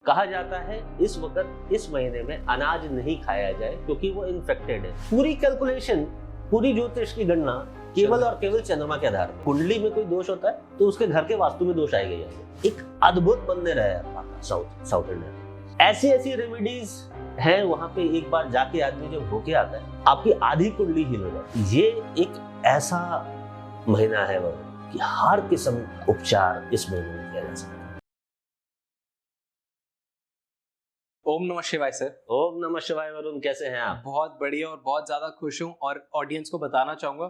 कहा जाता है इस वक्त इस महीने में अनाज नहीं खाया जाए क्योंकि वो इन्फेक्टेड है। पूरी कैलकुलेशन, पूरी ज्योतिष की गणना केवल और केवल चंद्रमा के आधार पर। कुंडली में कोई दोष होता है तो उसके घर के वास्तु में दोष आएगा। एक अद्भुत मंदिर है साउथ इंडिया। ऐसी रेमेडीज हैं वहां पे। एक बार जाके आदमी जब होके आता है, आपकी आधी कुंडली हिल हो जाती है। ये एक ऐसा महीना है वो कि हर किस्म उपचार इस महीने में किया जा सकता है। ओम नमः शिवाय सर। ओम नमः शिवाय वरुण, कैसे हैं आप? बहुत बढ़िया और बहुत ज्यादा खुश हूँ। और ऑडियंस को बताना चाहूंगा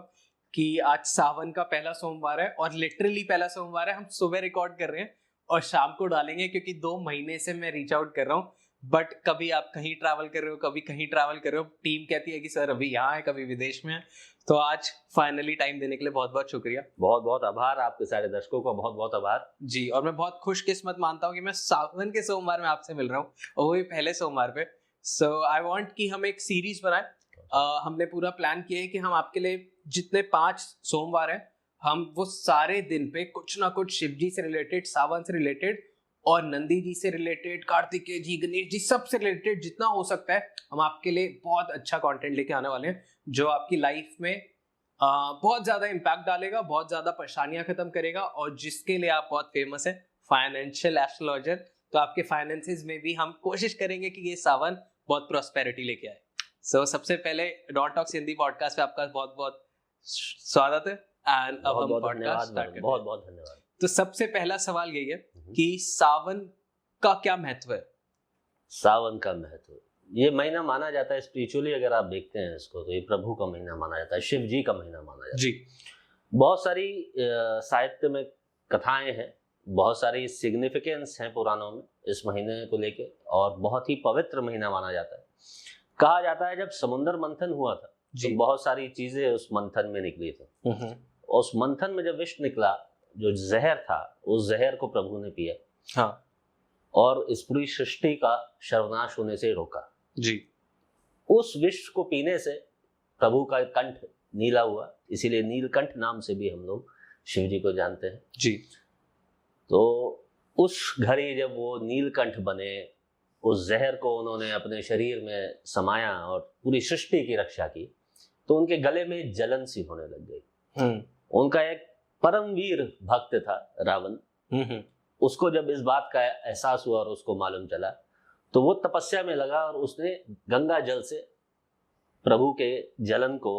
कि आज सावन का पहला सोमवार है और लिटरली पहला सोमवार है। हम सुबह रिकॉर्ड कर रहे हैं और शाम को डालेंगे, क्योंकि 2 महीने से मैं रीच आउट कर रहा हूँ। बट कभी आप कहीं ट्रैवल कर रहे हो, कभी कहीं ट्रैवल कर रहे हो, टीम कहती है कि सर अभी यहाँ है, कभी विदेश में है। तो आज फाइनली टाइम देने के लिए बहुत बहुत शुक्रिया। बहुत बहुत आभार, आपके सारे दर्शकों का बहुत बहुत आभार जी। और मैं बहुत खुशकिस्मत मानता हूँ कि मैं सावन के सोमवार में आपसे मिल रहा हूँ, और वो भी पहले सोमवार पे। सो आई वांट कि हम एक सीरीज बनाएं। हमने पूरा प्लान किया है कि हम आपके लिए जितने 5 सोमवार हैं, हम वो सारे दिन पे कुछ ना कुछ शिव जी से रिलेटेड, सावन से रिलेटेड और नंदी जी से रिलेटेड, कार्तिकेय जी, गणेश जी, सब से रिलेटेड जितना हो सकता है हम आपके लिए बहुत अच्छा कंटेंट लेके आने वाले हैं, जो आपकी लाइफ में बहुत ज्यादा इम्पैक्ट डालेगा, बहुत ज्यादा परेशानियां खत्म करेगा। और जिसके लिए आप बहुत फेमस हैं, फाइनेंशियल एस्ट्रोलॉजर, तो आपके फाइनेंसेस में भी हम कोशिश करेंगे कि ये सावन बहुत प्रॉस्पेरिटी लेके आए। सो सबसे पहले डॉट टॉक्स हिंदी पॉडकास्ट पे आपका बहुत बहुत स्वागत है। एंड अब हम पॉडकास्ट स्टार्ट करते हैं। बहुत बहुत धन्यवाद। तो सबसे पहला सवाल यही है कि सावन का क्या महत्व है? सावन का महत्व, ये महीना माना जाता है स्पिरिचुअली, अगर आप देखते हैं इसको तो ये प्रभु का महीना माना जाता है, शिव जी का महीना माना जाता है जी। बहुत सारी साहित्य में कथाएं हैं, बहुत सारी सिग्निफिकेंस हैं पुराणों में इस महीने को लेके, और बहुत ही पवित्र महीना माना जाता है। कहा जाता है जब समुद्र मंथन हुआ था तो बहुत सारी चीजें उस मंथन में निकली थी। उस मंथन में जब विष निकला, जो जहर था, उस जहर को प्रभु ने पिया। हाँ। और इस पूरी सृष्टि का सर्वनाश होने से रोका जी। उस विष को पीने से प्रभु का कंठ नीला हुआ, इसीलिए नीलकंठ नाम से भी हम लोग शिव जी को जानते हैं जी। तो उस घड़ी जब वो नीलकंठ बने, उस जहर को उन्होंने अपने शरीर में समाया और पूरी सृष्टि की रक्षा की, तो उनके गले में जलन सी होने लग गई। उनका एक परमवीर भक्त था रावण, उसको जब इस बात का एहसास हुआ और उसको मालूम चला, तो वो तपस्या में लगा और उसने गंगा जल से प्रभु के जलन को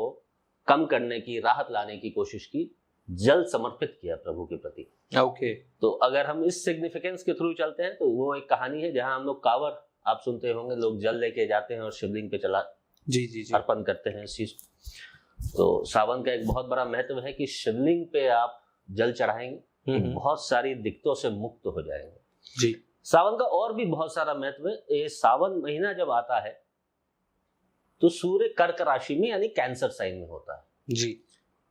कम करने की, राहत लाने की कोशिश की, जल समर्पित किया प्रभु के प्रति। ओके। तो अगर हम इस सिग्निफिकेंस के थ्रू चलते हैं तो वो एक कहानी है जहां हम लोग कांवर, आप सुनते होंगे, लोग जल लेके जाते हैं और शिवलिंग पे चला जी अर्पण करते हैं इस चीज। तो सावन का एक बहुत बड़ा महत्व है कि शिवलिंग पे आप जल चढ़ाएंगे तो बहुत सारी दिक्कतों से मुक्त हो जाएंगे। जी। सावन का और भी बहुत सारा महत्व है। ये सावन महीना जब आता है तो सूर्य कर्क राशि में यानी कैंसर साइन में होता है जी।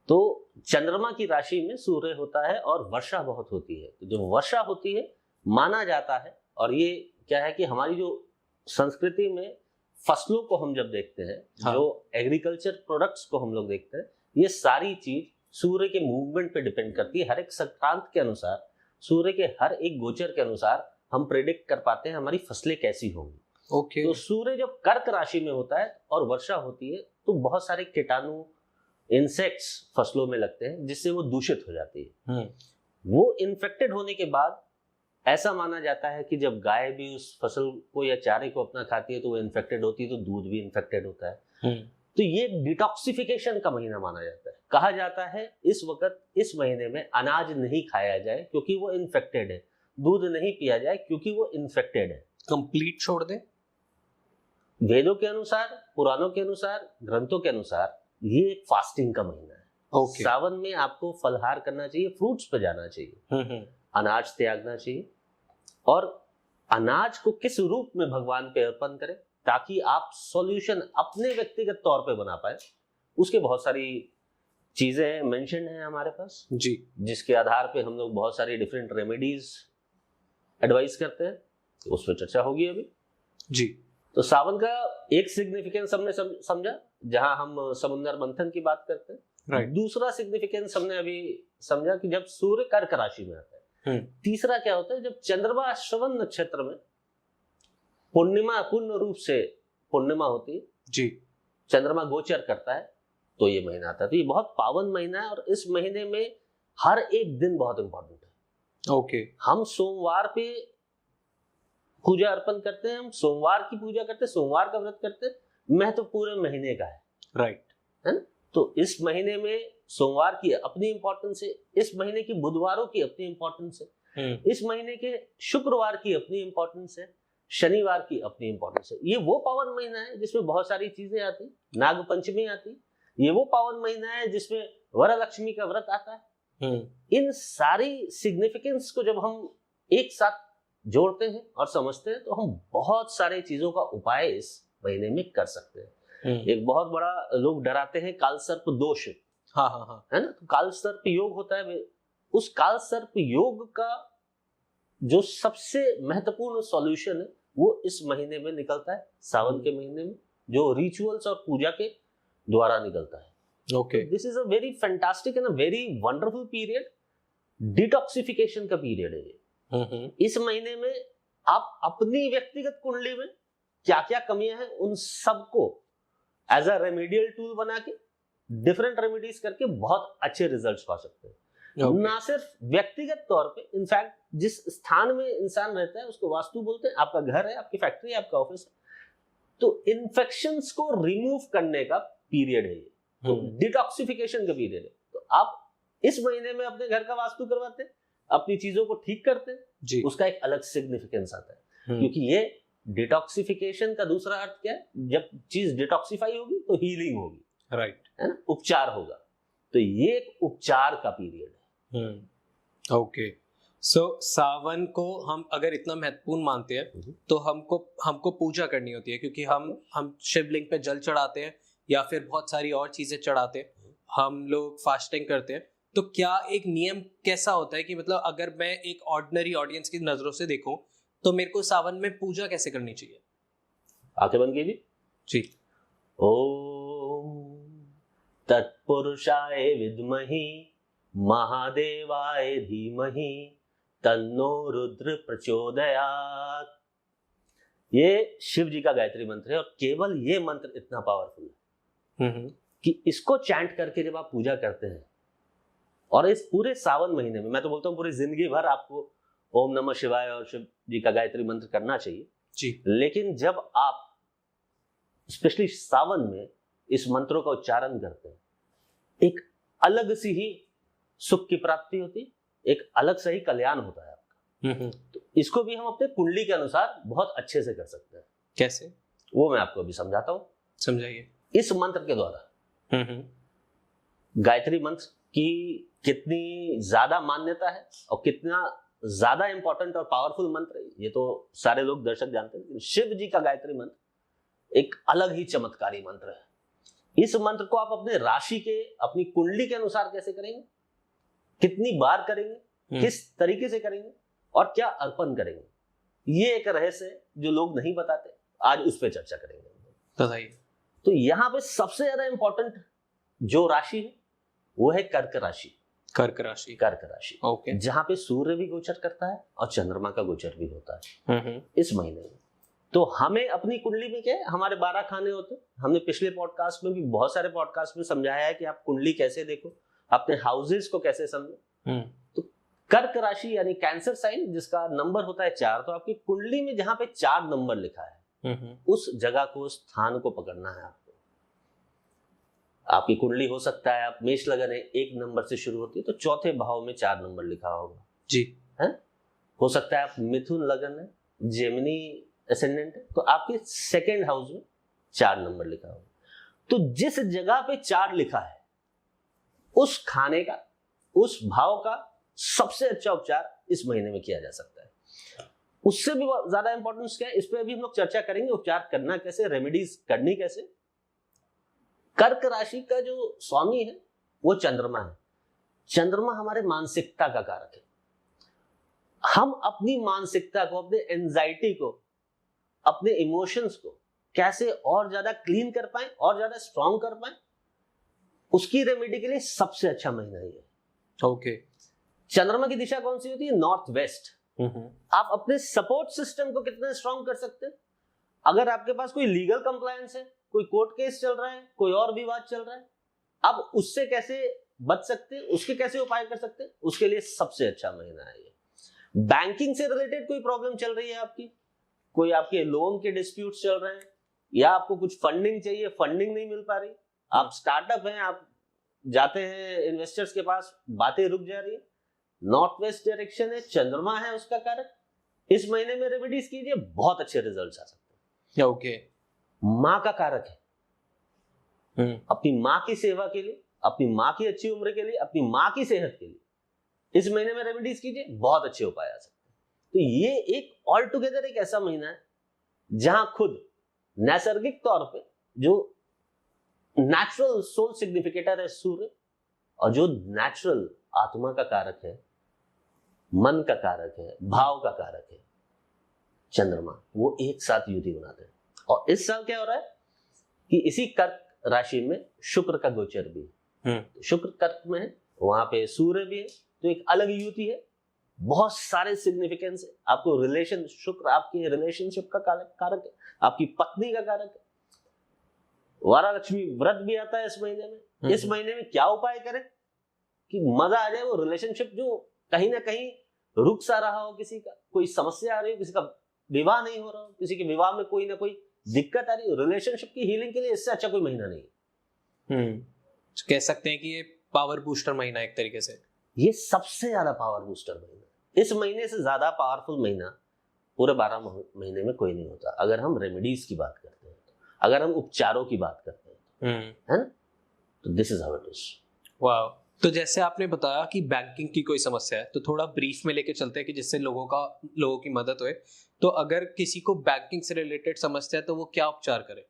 तो चंद्रमा की राशि में सूर्य होता है और वर्षा बहुत होती है। तो जब वर्षा होती है माना जाता है, और ये क्या है कि हमारी जो संस्कृति में फसलों को हम जब देखते हैं, हाँ। जो एग्रीकल्चर प्रोडक्ट्स को हम लोग देखते हैं, ये सारी चीज सूर्य के मूवमेंट पे डिपेंड करती है। हर एक संक्रांत के अनुसार, सूर्य के हर एक गोचर के अनुसार हम प्रेडिक्ट कर पाते हैं हमारी फसलें कैसी होंगी। ओके। तो सूर्य जब कर्क राशि में होता है और वर्षा होती है तो बहुत सारे कीटाणु, इंसेक्ट्स फसलों में लगते हैं, जिससे वो दूषित हो जाती है। वो इन्फेक्टेड होने के बाद ऐसा माना जाता है कि जब गाय भी उस फसल को या चारे को अपना खाती है तो वो इन्फेक्टेड होती है, तो दूध भी इन्फेक्टेड होता है। तो ये डिटॉक्सिफिकेशन का महीना माना जाता है। कहा जाता है इस वक्त इस महीने में अनाज नहीं खाया जाए क्योंकि वो इन्फेक्टेड है, दूध नहीं पिया जाए क्योंकि वो इन्फेक्टेड है। कंप्लीट छोड़ दे। वेदों के अनुसार, पुराणों के अनुसार, ग्रंथों के अनुसार ये एक फास्टिंग का महीना है। ओके। सावन में आपको फलहार करना चाहिए, फ्रूट्स पे जाना चाहिए, अनाज त्यागना चाहिए, और अनाज को किस रूप में भगवान पे अर्पण करें ताकि आप सॉल्यूशन अपने व्यक्तिगत तौर पे बना पाए। उसके बहुत सारी चीजें मेंशन हैं हमारे पास जी, जिसके आधार पे हम लोग बहुत सारी डिफरेंट रेमेडीज एडवाइस करते हैं, तो उस पर चर्चा होगी अभी जी। तो सावन का एक सिग्निफिकेंस हमने समझा जहां हम समुद्र मंथन की बात करते हैं। राइट। दूसरा सिग्निफिकेंस हमने अभी समझा कि जब सूर्य कर्क राशि में आता है। तीसरा क्या होता है, जब चंद्रमा श्रवण नक्षत्र में पूर्णिमा पूर्ण रूप से पूर्णिमा होती है, जी, चंद्रमा गोचर करता है, तो ये महीना आता है। तो ये बहुत पावन महीना है और इस महीने में हर एक दिन बहुत इंपॉर्टेंट है। ओके, हम सोमवार पे पूजा अर्पण करते हैं, हम सोमवार की पूजा करते हैं, सोमवार का व्रत करते हैं, महत्व पूरे महीने का है, राइट, है ना। तो इस महीने में सोमवार की अपनी इंपॉर्टेंस है, इस महीने की बुधवारों की अपनी इंपॉर्टेंस है, इस महीने के शुक्रवार की अपनी इंपॉर्टेंस है, शनिवार की अपनी इंपॉर्टेंस है। ये वो पावन महीना है जिसमें बहुत सारी चीजें आती, नाग पंचमी आती, ये वो पावन महीना है जिसमें वरलक्ष्मी का व्रत आता है। इन सारी सिग्निफिकेंस को जब हम एक साथ जोड़ते हैं और समझते हैं तो हम बहुत सारे चीजों का उपाय इस महीने में कर सकते हैं। एक बहुत बड़ा लोग डराते हैं काल सर्प दोष, हाँ हाँ हाँ, है ना। तो काल सर्प योग होता है, उस काल सर्प योग का जो सबसे महत्वपूर्ण सॉल्यूशन है वो इस महीने में निकलता है, सावन के महीने में, जो रिचुअल्स और पूजा के द्वारा निकलता है। Okay, this is a very fantastic and a very wonderful period, detoxification का पीरियड है ये। इस महीने में आप अपनी व्यक्तिगत कुंडली में क्या क्या कमियां हैं उन सबको एज अ रेमेडियल टूल बना के डिफरेंट रेमेडीज करके बहुत अच्छे रिजल्ट्स पा सकते हैं। ना सिर्फ व्यक्तिगत तौर पे, इनफैक्ट जिस स्थान में इंसान रहता है उसको वास्तु बोलते हैं, आपका घर है, आपकी फैक्ट्री है, आपका ऑफिस है, तो इन्फेक्शंस को रिमूव करने का पीरियड है ये, तो डिटॉक्सिफिकेशन का पीरियड है। तो आप इस महीने में अपने घर का वास्तु करवाते हैं, अपनी चीजों को ठीक करते हैं जी, उसका एक अलग सिग्निफिकेंस आता है, क्योंकि ये डिटॉक्सिफिकेशन का दूसरा अर्थ क्या है, जब चीज डिटॉक्सिफाई होगी तो हीलिंग होगी, राइट, है ना, उपचार होगा। तो ये एक उपचार का पीरियड है। ओके, सो सावन को हम अगर इतना महत्वपूर्ण मानते हैं तो हमको पूजा करनी होती है, क्योंकि हम शिवलिंग पे जल चढ़ाते हैं या फिर बहुत सारी और चीजें चढ़ाते हैं, हम लोग फास्टिंग करते हैं। तो क्या एक नियम कैसा होता है कि मतलब अगर मैं एक ऑर्डिनरी ऑडियंस की नजरों से देखूं तो मेरे को सावन में पूजा कैसे करनी चाहिए? आंखें बंद कीजिए जी, ओम तत्पुरुषाय विद्महि महादेवाय धीमहि तन्नो रुद्र प्रचोदयात्। ये शिव जी का गायत्री मंत्र है और केवल ये मंत्र इतना पावरफुल है कि इसको चैंट करके जब आप पूजा करते हैं, और इस पूरे सावन महीने में, मैं तो बोलता हूँ पूरी जिंदगी भर आपको ओम नमः शिवाय और शिव जी का गायत्री मंत्र करना चाहिए जी, लेकिन जब आप स्पेशली सावन में इस मंत्रों का उच्चारण करते हैं, एक अलग सी ही सुख की प्राप्ति होती, एक अलग से ही कल्याण होता है आपका। तो इसको भी हम अपने कुंडली के अनुसार बहुत अच्छे से कर सकते हैं। कैसे? वो मैं आपको अभी समझाता हूँ, समझाइए। इस मंत्र के द्वारा गायत्री मंत्र की कितनी ज्यादा मान्यता है और कितना ज्यादा इंपॉर्टेंट और पावरफुल मंत्र है, ये तो सारे लोग दर्शक जानते हैं, लेकिन शिव जी का गायत्री मंत्र एक अलग ही चमत्कारी मंत्र है। इस मंत्र को आप अपने राशि के, अपनी कुंडली के अनुसार कैसे करेंगे, कितनी बार करेंगे, किस तरीके से करेंगे और क्या अर्पण करेंगे, ये एक रहस्य है जो लोग नहीं बताते, आज उस पर चर्चा करेंगे। बताइए। तो यहाँ पे सबसे ज्यादा इंपॉर्टेंट जो राशि है वो है कर्क राशि। कर्क राशि, कर्क राशि, ओके, जहां पे सूर्य भी गोचर करता है और चंद्रमा का गोचर भी होता है इस महीने में। तो हमें अपनी कुंडली में क्या है, हमारे 12 खाने होते हैं। हमने पिछले पॉडकास्ट में भी, बहुत सारे पॉडकास्ट में समझाया है कि आप कुंडली कैसे देखो, अपने हाउसेस को कैसे समझो। तो कर्क राशि यानी कैंसर साइन, जिसका नंबर होता है 4, तो आपकी कुंडली में जहां पे 4 नंबर लिखा है उस जगह को, स्थान को पकड़ना है आपको। आपकी कुंडली हो सकता है, आप मेष लगन है, 1 नंबर से शुरू होती है तो चौथे भाव में 4 नंबर लिखा होगा जी, है। हो सकता है आप मिथुन लगन है, जेमिनी एसेंडेंट है, तो आपके 2nd हाउस में 4 नंबर लिखा होगा। तो जिस जगह पे 4 लिखा है उस खाने का, उस भाव का सबसे अच्छा उपचार इस महीने में किया जा सकता है। उससे भी ज्यादा इंपॉर्टेंस क्या है, इस पे अभी हम लोग चर्चा करेंगे, उपचार करना कैसे, रेमेडीज करनी कैसे। कर्क राशि का जो स्वामी है वो चंद्रमा है। चंद्रमा हमारे मानसिकता का कारक है। हम अपनी मानसिकता को, अपने एंजाइटी को, अपने इमोशंस को कैसे और ज्यादा क्लीन कर पाए और ज्यादा स्ट्रांग कर पाए, उसकी रेमेडी के लिए सबसे अच्छा महीना ही है। ओके, चंद्रमा की दिशा कौन सी होती है? North west. आप अपने सपोर्ट सिस्टम को कितना स्ट्रांग कर सकते हैं, अगर आपके पास कोई लीगल कंप्लायंस है, कोई कोर्ट केस चल रहा है, कोई और विवाद चल रहा है, अब उससे कैसे बच सकते हैं, उसके कैसे उपाय कर सकते हैं, उसके लिए सबसे अच्छा महीना है ये। बैंकिंग से रिलेटेड कोई प्रॉब्लम चल रही है आपकी, कोई आपके लोन के डिस्प्यूट्स चल रहे हैं, या आपको कुछ फंडिंग चाहिए, फंडिंग नहीं मिल पा रही, आप स्टार्टअप हैं, आप जाते हैं इन्वेस्टर्स के पास, बातें रुक जा रही है, नॉर्थ वेस्ट डायरेक्शन है, चंद्रमा है उसका कारक, इस महीने में रेमेडीज कीजिए, बहुत अच्छे रिजल्ट्स आ सकते हैं। ओके। माँ का कारक है, अपनी माँ की सेवा के लिए, अपनी माँ की अच्छी उम्र के लिए, अपनी माँ की सेहत के लिए इस महीने में रेमेडीज कीजिए, बहुत अच्छे उपाय आ सकते हैं। तो ये एक ऑल टुगेदर एक ऐसा महीना है जहां खुद नैसर्गिक तौर पे जो नेचुरल सोल सिग्निफिकेटर है सूर्य, और जो नेचुरल आत्मा का कारक है, मन का कारक है, भाव का कारक है चंद्रमा, वो एक साथ युति बनाते हैं। और इस साल क्या हो रहा है कि इसी कर्क राशि में शुक्र का गोचर भी है, तो शुक्र कर्क में है, वहां पे सूर्य भी है, तो एक अलग युति है, बहुत सारे सिग्निफिकेंस है। आपको रिलेशन, शुक्र आपकी रिलेशनशिप का कारक है, आपकी पत्नी का कारक है। वरालक्ष्मी व्रत भी आता है इस महीने में। इस महीने में क्या उपाय करें कि मजा आ जाए, वो रिलेशनशिप जो कहीं ना कहीं रुक सा रहा हो, किसी का कोई समस्या आ रही हो, किसी का विवाह नहीं हो रहा हो, किसी के विवाह में कोई ना कोई दिक्कत आ रही हो, रिलेशनशिप की हीलिंग के लिए इससे अच्छा कोई महीना नहीं है। कह सकते हैं कि ये पावर बूस्टर महीना एक तरीके से, ये सबसे ज्यादा पावर बूस्टर महीना। इस महीने से ज्यादा पावरफुल महीना पूरे 12 महीने में कोई नहीं होता, अगर हम रेमेडीज की बात करते हैं, अगर हम उपचारों की बात करते हैं, है ना? तो this is how it is. वाह। तो जैसे आपने बताया कि बैंकिंग की कोई समस्या है, तो थोड़ा ब्रीफ में लेके चलते हैं कि जिससे लोगों की मदद होए। तो अगर किसी को बैंकिंग से रिलेटेड समस्या है तो वो क्या उपचार करे?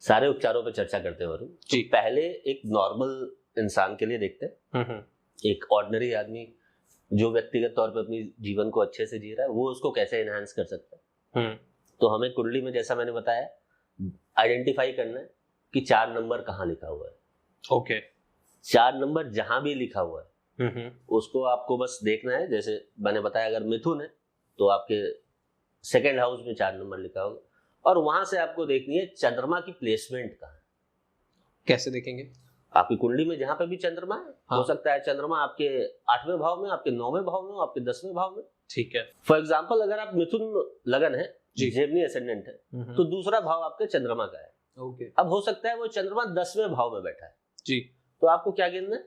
सारे उपचारों पे चर्चा करते हैं वरुण। तो पहले एक नॉर्मल इंसान के लिए देखते हैं, एक ऑर्डिनरी आदमी जो व्यक्तिगत तौर पे अपनी जीवन को अच्छे से जी रहा है, वो उसको कैसे एनहांस कर सकता है। तो हमें कुंडली में, जैसा मैंने बताया, आइडेंटिफाई करना है कि 4 नंबर कहाँ लिखा हुआ है। ओके। 4 नंबर जहां भी लिखा हुआ है उसको आपको बस देखना है। जैसे मैंने बताया, अगर मिथुन है तो आपके सेकंड हाउस में 4 नंबर लिखा होगा, और वहां से आपको देखनी है चंद्रमा की प्लेसमेंट कहाँ है। कैसे देखेंगे? आपकी कुंडली में जहां पे भी चंद्रमा है, हाँ। हो सकता है चंद्रमा आपके 8वें भाव में, आपके 9वें भाव में, आपके 10वें भाव में। ठीक है। फॉर एग्जाम्पल, अगर आप मिथुन लगन है, जेमिनी एसेंडेंट है, तो दूसरा भाव आपके चंद्रमा का है। ओके। अब हो सकता है वो चंद्रमा 10वें भाव में बैठा है जी, तो आपको क्या गिनना है?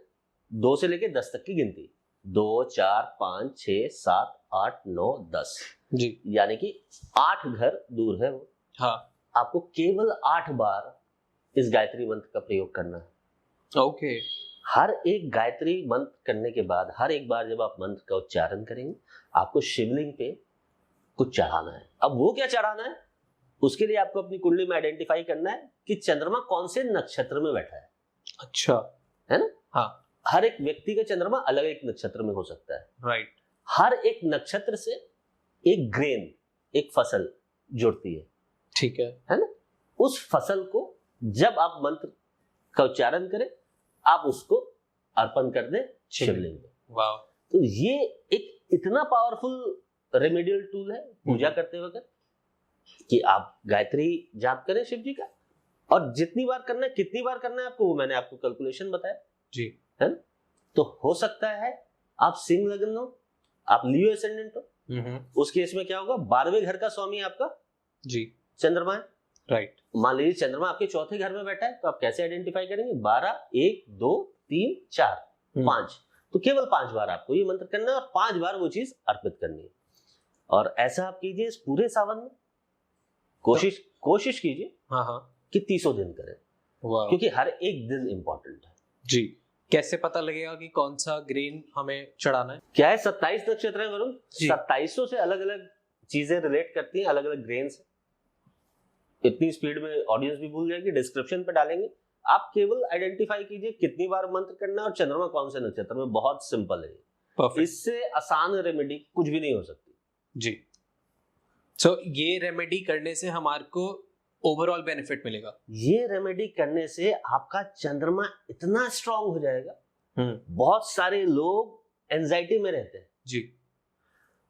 2 से लेके 10 तक की गिनती, 2 4 5 6 7 8 9 10 जी, यानी कि 8 घर दूर है वो। हाँ। आपको केवल 8 बार इस गायत्री मंत्र का प्रयोग करना है। ओके। हर एक गायत्री मंत्र करने के बाद, हर एक बार जब आप मंत्र का उच्चारण करेंगे, आपको शिवलिंग पे कुछ चढ़ाना है। अब वो क्या चढ़ाना है, उसके लिए आपको अपनी कुंडली में आइडेंटिफाई करना है कि चंद्रमा कौन से नक्षत्र में बैठा है। अच्छा, है ना? हाँ। हर एक व्यक्ति का चंद्रमा अलग एक नक्षत्र में हो सकता है। राइट। हर एक नक्षत्र से एक ग्रेन, एक फसल जुड़ती है। ठीक है ना? उस फसल को जब आप मंत्र का उच्चारण करें, आप उसको अर्पण कर दें शिवलिंग में। वाह। तो ये एक इतना पावरफुल रेमेडियल टूल है पूजा करते वक्त कि आप गायत्री जाप करें शिव जी का, और जितनी बार करना है, कितनी बार करना है आपको, वो मैंने आपको कैलकुलेशन बताया जी, है ना? तो हो सकता है आप सिंह लग्न हो, आप लियो एसेंडेंट हो, उस केस में क्या होगा, 12वें घर का स्वामी आपका जी चंद्रमा है। राइट। मान लीजिए चंद्रमा आपके चौथे घर में बैठा है, तो आप कैसे आइडेंटिफाई करेंगे? 12 1 2 3 4 5, तो केवल 5 बार आपको ये मंत्र करना है और 5 बार वो चीज अर्पित करनी है। और ऐसा आप कीजिए इस पूरे सावन में, कोशिश कीजिए हाँ हाँ कि 30 दिन करें, क्योंकि हर एक दिन इंपॉर्टेंट है। जी। कैसे पता लगेगा कि कौन सा ग्रेन हमें चढ़ाना है? क्या है, 27 नक्षत्र है वरुण, 2700 से अलग अलग चीजें रिलेट करती हैं, अलग अलग ग्रेन्स। इतनी स्पीड में ऑडियंस भी भूल जाएगी, डिस्क्रिप्शन पे डालेंगे। आप केवल आइडेंटिफाई कीजिए कितनी बार मंत्र करना है और चंद्रमा कौन से नक्षत्र में। बहुत सिंपल है, इससे आसान रेमेडी कुछ भी नहीं हो सकती जी। सो ये रेमेडी करने से हमारे को ओवरऑल बेनिफिट मिलेगा। ये रेमेडी करने से आपका चंद्रमा इतना स्ट्रांग हो जाएगा। बहुत सारे लोग एंजाइटी में रहते हैं जी,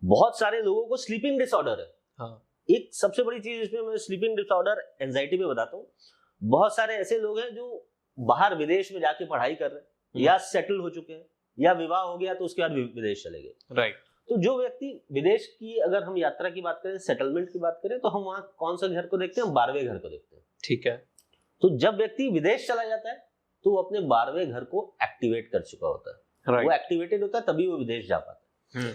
बहुत सारे लोगों को स्लीपिंग डिसऑर्डर है। हाँ। एक सबसे बड़ी चीज इसमें मैं स्लीपिंग डिसऑर्डर एंजाइटी में बताता हूँ, बहुत सारे ऐसे लोग हैं जो बाहर विदेश में जाके पढ़ाई कर रहे हैं या सेटल हो चुके हैं या विवाह हो गया तो उसके बाद विदेश चले गए। राइट। तो जो व्यक्ति विदेश की अगर हम यात्रा की बात करें, सेटलमेंट की बात करें, तो हम वहाँ कौन सा घर को देखते हैं? हम 12वें घर को देखते हैं। ठीक है। तो जब व्यक्ति विदेश चला जाता है तो वो अपने 12वें घर को एक्टिवेट कर चुका होता है। राइट। वो एक्टिवेटेड होता है तभी वो विदेश जा पाता है।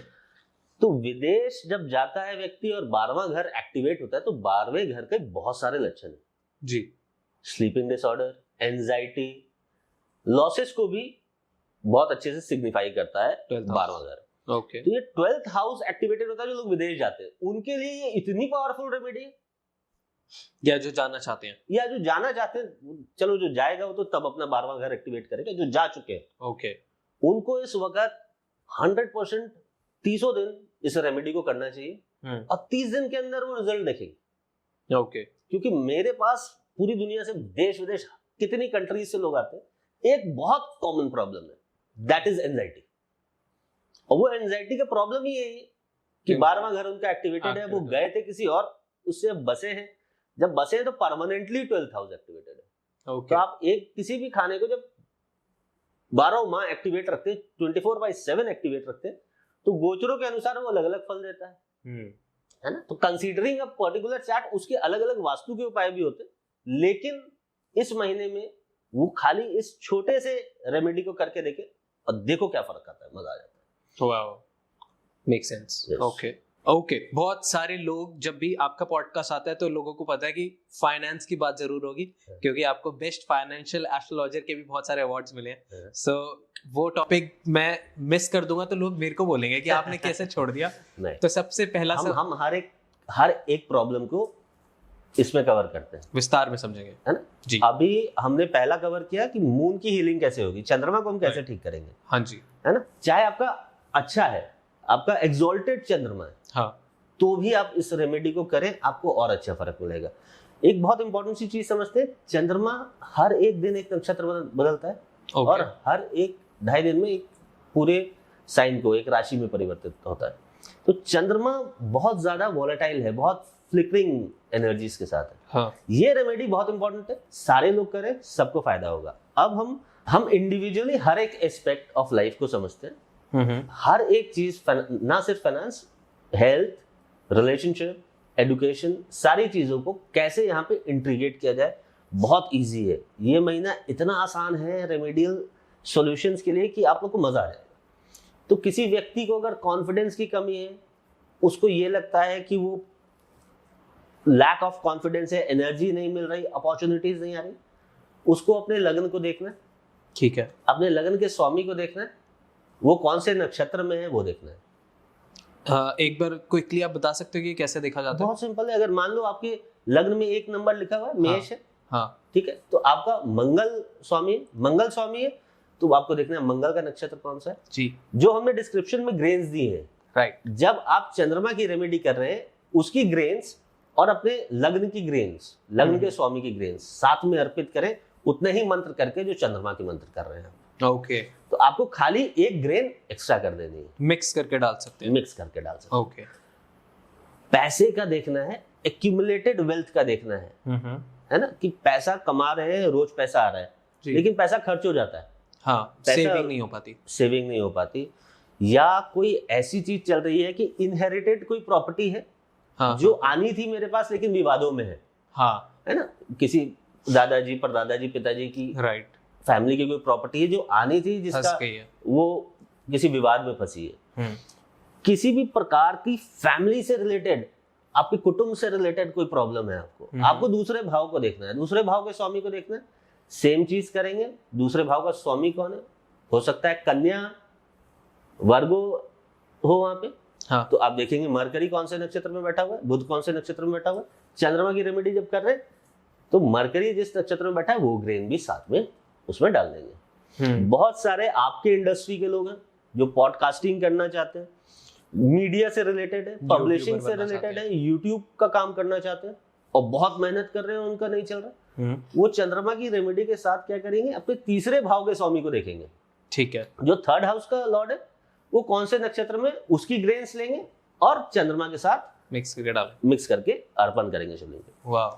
तो विदेश जब जाता है व्यक्ति और 12वां घर एक्टिवेट होता है तो 12वें घर के बहुत सारे लक्षण है जी। स्लीपिंग डिसऑर्डर, एंजाइटी, लॉसेस को भी बहुत अच्छे से सिग्निफाई करता है 12वां घर। ओके। तो ये 12th हाउस एक्टिवेटेड होता है जो लोग विदेश जाते हैं उनके लिए ये इतनी पावरफुल रेमेडी है, या जो जाना चाहते हैं, या जो जाना चाहते हैं, चलो जो जाएगा वो तो तब अपना 12वां घर एक्टिवेट करेगा, जो जा चुके हैं ओके, उनको इस वक्त 100% 30 दिन इस रेमेडी को करना चाहिए और 30 दिन के अंदर वो रिजल्ट देखेंगे। ओके। क्योंकि मेरे पास पूरी दुनिया से देश विदेश कितनी कंट्रीज से लोग आते हैं, एक बहुत कॉमन प्रॉब्लम है, दैट इज एंजाइटी। और वो एंजाइटी का प्रॉब्लम ही है कि 12वां घर उनका एक्टिवेटेड है, वो गए थे किसी और उससे बसे हैं, जब बसे हैं तो परमानेंटली 12th हाउस एक्टिवेटेड है। तो आप एक किसी भी खाने को जब 12 माह एक्टिवेट रखते हैं, 24/7 एक्टिवेट रखते हैं, तो गोचरों के अनुसार वो अलग अलग फल देता है ना। तो कंसीडरिंग अ पर्टिकुलर चार्ट उसके अलग अलग वास्तु के उपाय भी होते हैं, लेकिन इस महीने में वो खाली इस छोटे से रेमेडी को करके देखे और देखो क्या फर्क आता है, मजा आ जाता है। Wow, make sense. Yes. Okay okay. बहुत सारे लोग जब भी आपका पॉडकास्ट आता है तो लोगों को पता है कि फाइनेंस की बात जरूर होगी, क्योंकि आपको बेस्ट फाइनेंशियल एस्ट्रोलॉजर के भी बहुत सारे अवार्ड्स मिले हैं। सो वो टॉपिक मैं मिस कर दूंगा तो लोग मेरे को बोलेंगे कि आपने कैसे छोड़ दिया। नहीं, तो सबसे पहला हम हर एक प्रॉब्लम को इसमें कवर करते हैं, विस्तार में समझेंगे, है ना जी। अभी हमने पहला कवर किया कि मून की हीलिंग कैसे होगी, चंद्रमा को हम कैसे ठीक करेंगे। हाँ जी, है ना। चाहे आपका अच्छा है, आपका एक्सॉल्टेड चंद्रमा है, हाँ, तो भी आप इस रेमेडी को करें, आपको और अच्छा फर्क मिलेगा। एक बहुत इंपॉर्टेंट सी चीज समझते हैं, चंद्रमा हर एक दिन एक नक्षत्र बदलता है और हर एक 2.5 दिन में एक पूरे साइन को, एक राशि में परिवर्तित होता है। तो चंद्रमा बहुत ज्यादा वॉलेटाइल है, बहुत फ्लिकरिंग एनर्जीज के साथ है। हाँ। ये रेमेडी बहुत इंपॉर्टेंट है, सारे लोग करें, सबको फायदा होगा। अब हम इंडिविजुअली हर एक एस्पेक्ट ऑफ लाइफ को समझते हैं। हर एक चीज, ना सिर्फ फाइनेंस, हेल्थ, रिलेशनशिप, एजुकेशन, सारी चीजों को कैसे यहाँ पे इंटीग्रेट किया जाए, बहुत इजी है। ये महीना इतना आसान है रेमेडियल सॉल्यूशंस के लिए कि आप लोग को मजा आ जाएगा। तो किसी व्यक्ति को अगर कॉन्फिडेंस की कमी है, उसको ये लगता है कि वो लैक ऑफ कॉन्फिडेंस है, एनर्जी नहीं मिल रही, अपॉर्चुनिटीज नहीं आ रही, उसको अपने लगन को देखना है। ठीक है, अपने लगन के स्वामी को देखना है, वो कौन से नक्षत्र में है वो देखना है। एक बार क्विकली आप बता सकते हो कि कैसे देखा जाता है? बहुत सिंपल है। अगर मान लो आपके लग्न में 1 नंबर लिखा हुआ है, मेष है, हाँ, ठीक है, तो आपका मंगल स्वामी है, तो आपको देखना है मंगल का नक्षत्र कौन सा है जी, जो हमने डिस्क्रिप्शन में ग्रेन्स दी है। राइट। जब आप चंद्रमा की रेमेडी कर रहे हैं, उसकी ग्रेन्स और अपने लग्न की ग्रेन्स, लग्न के स्वामी की ग्रेन्स साथ में अर्पित करें, उतने ही मंत्र करके जो चंद्रमा के मंत्र कर रहे हैं। ओके। तो आपको खाली 1 ग्रेन एक्स्ट्रा कर देनी है, मिक्स करके डाल सकते हैं। ओके। पैसे का देखना है, एक्यूमुलेटेड वेल्थ का देखना है ना, कि पैसा कमा रहे हैं, रोज पैसा आ रहा है, लेकिन पैसा खर्च हो जाता है। हाँ, सेविंग नहीं हो पाती, या कोई ऐसी चीज चल रही है कि इनहेरिटेड कोई प्रॉपर्टी है, हाँ, जो आनी थी मेरे पास लेकिन विवादों में है, हाँ, है ना, किसी दादाजी, परदादाजी, पिताजी की, राइट, फैमिली की कोई प्रॉपर्टी है जो आनी थी, जिसका वो किसी विवाद में फंसी है। किसी भी प्रकार की फैमिली से रिलेटेड, आपके कुटुंब से रिलेटेड कोई प्रॉब्लम है, आपको दूसरे भाव को देखना है, दूसरे भाव के स्वामी को देखना है। सेम चीज करेंगे, दूसरे भाव का स्वामी कौन है, हो सकता है कन्या, वर्गो हो वहां पे, हाँ, तो आप देखेंगे मरकरी कौन से नक्षत्र में बैठा हुआ है, बुध कौन से नक्षत्र में बैठा हुआ है। चंद्रमा की रेमेडी जब कर रहे हैं तो मरकरी जिस नक्षत्र में बैठा है वो ग्रेन भी साथ में उसमें डाल देंगे। बहुत सारे आपके इंडस्ट्री के लोग हैं जो पॉडकास्टिंग करना चाहते हैं, मीडिया से रिलेटेड है, पब्लिशिंग से रिलेटेड है, यूट्यूब का काम करना चाहते हैं और बहुत मेहनत कर रहे हैं, उनका नहीं चल रहा, वो चंद्रमा की रेमेडी के साथ क्या करेंगे, अपने तीसरे भाव के स्वामी को देखेंगे। ठीक है, जो 3rd हाउस का लॉर्ड है वो कौन से नक्षत्र में, उसकी ग्रेन्स लेंगे और चंद्रमा के साथ मिक्स करके डालें। मिक्स करके अर्पण करेंगे शिवलिंग पे। वाह।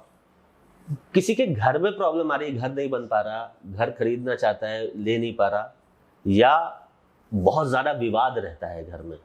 किसी के घर में प्रॉब्लम आ रही है, घर नहीं बन पा रहा, घर खरीदना चाहता है, ले नहीं पा रहा, या बहुत ज़्यादा विवाद रहता है घर में,